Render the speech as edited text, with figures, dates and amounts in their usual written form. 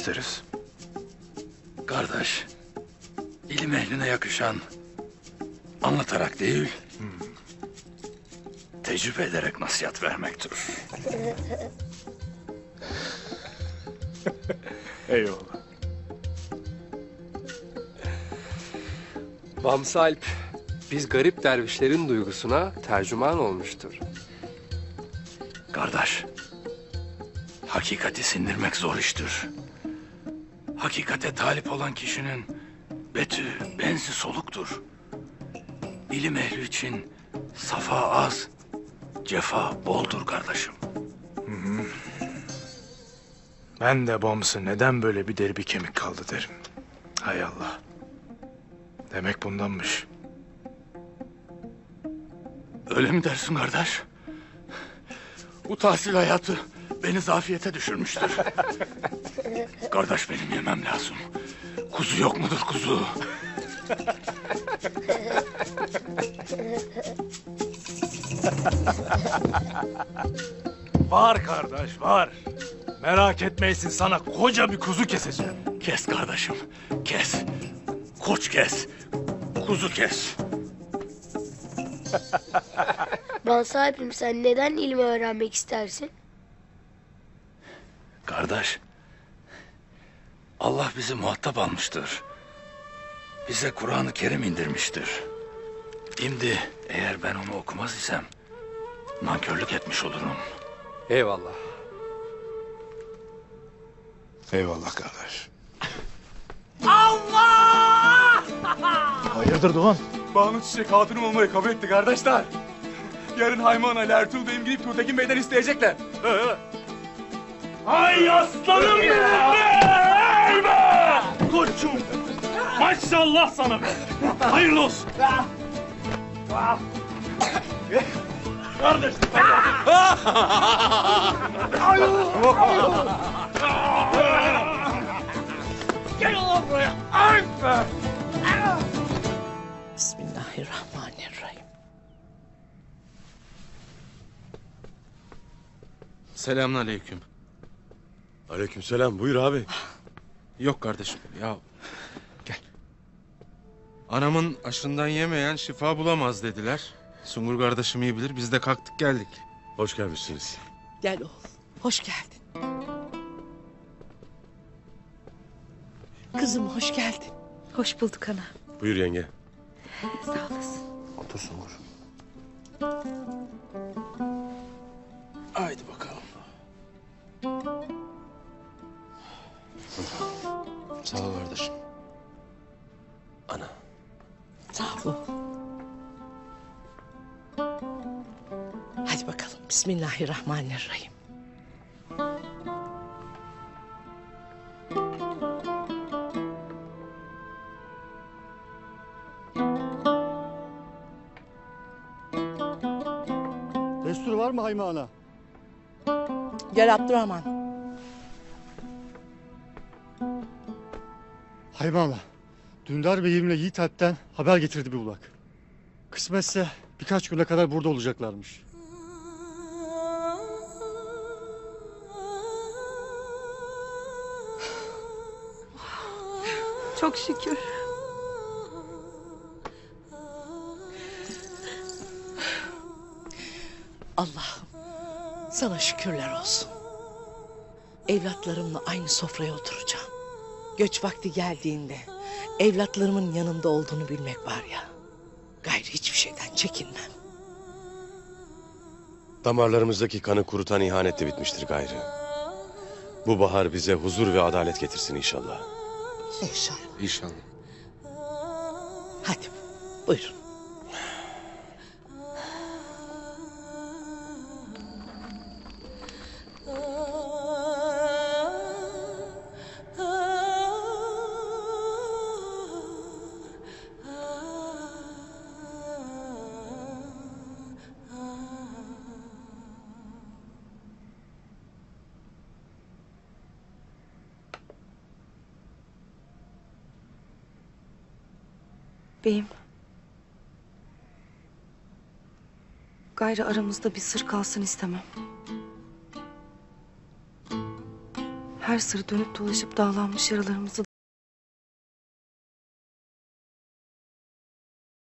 isteriz. Kardeş, ilim ehline yakışan anlatarak değil, tecrübe ederek nasihat vermektir. Eyvallah. Bamsı Alp, biz garip dervişlerin duygusuna tercüman olmuştur. Kardeş, hakikati sindirmek zor iştir. Hakikate talip olan kişinin betü, benzi soluktur. İlim ehli için safa az, cefa boldur kardeşim. Ben de Bamsı neden böyle bir deri bir kemik kaldı derim. Hay Allah. Demek bundanmış. Öyle mi dersin kardeş? Bu tahsil hayatı beni zafiyete düşürmüştür. Kardeş benim yemem lazım. Kuzu yok mudur kuzu? Var kardeş, var. Merak etmeysin, sana koca bir kuzu keseceğim. Kes kardeşim, kes. Koç kes, kuzu kes. Bamsı Alp'im, sen neden ilmi öğrenmek istersin? Kardeş, Allah bizi muhatap almıştır. Bize Kur'an-ı Kerim indirmiştir. Şimdi eğer ben onu okumaz isem nankörlük etmiş olurum. Eyvallah. Eyvallah kardeş. Allah! Hayırdır Doğan? Banu Çiçek hatunum olmayı kabul etti kardeşler. Yarın Hayman Ali Ertuğrul Bey'im gidip Tuğtekin Bey'den isteyecekler. Ay aslanım benim be! Ey be! Koçum! Maşallah sana be! Hayırlı olsun! Kardeşim! Gel ulan buraya! Ay be! Bismillahirrahmanirrahim. Selamünaleyküm. Aleykümselam. Buyur abi. Yok kardeşim ya. Gel. Anamın aşından yemeyen şifa bulamaz dediler. Sungur kardeşim iyi bilir. Biz de kalktık geldik. Hoş gelmişsiniz. Gel oğlum, hoş geldin. Kızım hoş geldin. Hoş bulduk ana. Buyur yenge. Sağ olasın. Otur Sungur. Haydi bakalım. Sağ ol kardeşim. Ana. Sağ ol. Hadi bakalım, Bismillahirrahmanirrahim. Destur var mı Hayma Ana? Gel Abdurrahman. Hayma Ana, Dündar Bey'imle Yiğit Alp'ten haber getirdi bir ulak. Kısmetse birkaç güne kadar burada olacaklarmış. Çok şükür. Allah'ım sana şükürler olsun. Evlatlarımla aynı sofraya oturacağım. Göç vakti geldiğinde evlatlarımın yanında olduğunu bilmek var ya. Gayrı hiçbir şeyden çekinmem. Damarlarımızdaki kanı kurutan ihanet de bitmiştir gayrı. Bu bahar bize huzur ve adalet getirsin inşallah. İnşallah. İnşallah. Hadi buyurun. Beyim. Gayrı aramızda bir sır kalsın istemem. her sır dönüp dolaşıp dağlanmış yaralarımızı